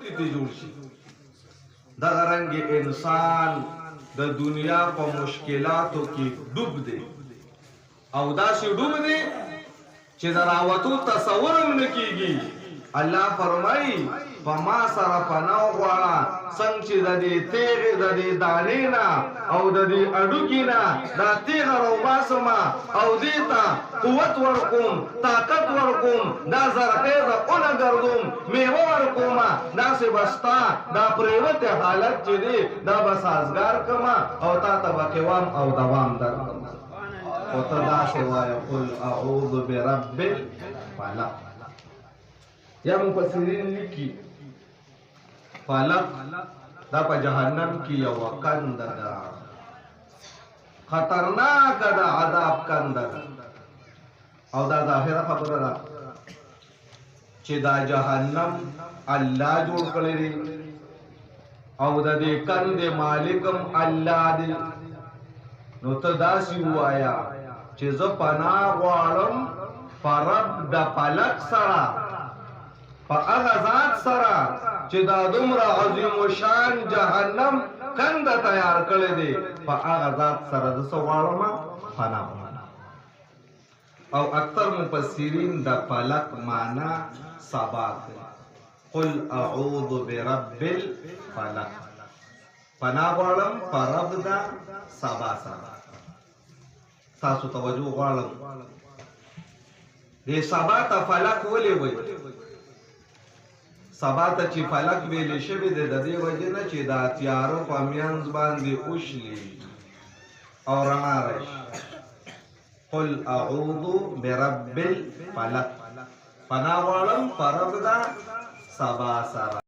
بوټي ته جوړ شي دغه رنګ انسان د دنیا په مشکلاتو کې ډوب دی او داسې ډوب دی چې د راوتو تصور هم نه کیږي الله فرمایي په ما سره پناه غواړه څنګه چې د دې تیغې د دې دانې نه او د دې هډوکي نه دا تیغه راوباسمه او دې ته قوت ورکوم طاقت ورکوم دا زرخیزه اونه ګرځوم میوه ورکومه داسې به ستا دا پرېوتې حالت چې دی دا به سازګار کړمه او تا ته به قوام او دوام درکړم او ته داسې وایه قل اعوذ برب الفلق یا مفسرین لیکي فلق دا په جهنم کې یو کنده ده خطرناکه ده عذاب کنده ده او دا ظاهره خبره ده چې دا جهنم الله جوړ کړی دی او د دې کندې مالکم الله دی نو ته داسې ووایه چې زه پناه غواړم په رب د فلک سره په هغه ذات سره چې دا دومره عظیم و شان جهنم کنده تیار کړی دی په هغه ذات سره زه څه غواړم پناه او اکثر مفسرین د فلک معنا سبا کوي قل اعوذ برب الفلق پناه غواړم په رب د سبا سره تاسو توجه غواړم دې سبا ته فلک ولې وایي سبا ته چې فلک ویلې شوی دی د دې وجې نه چې دا تیارو په منځ باندې وشلي او رڼا راشي قل اعوذ برب الفلق پناه غواړم په رب د سبا سره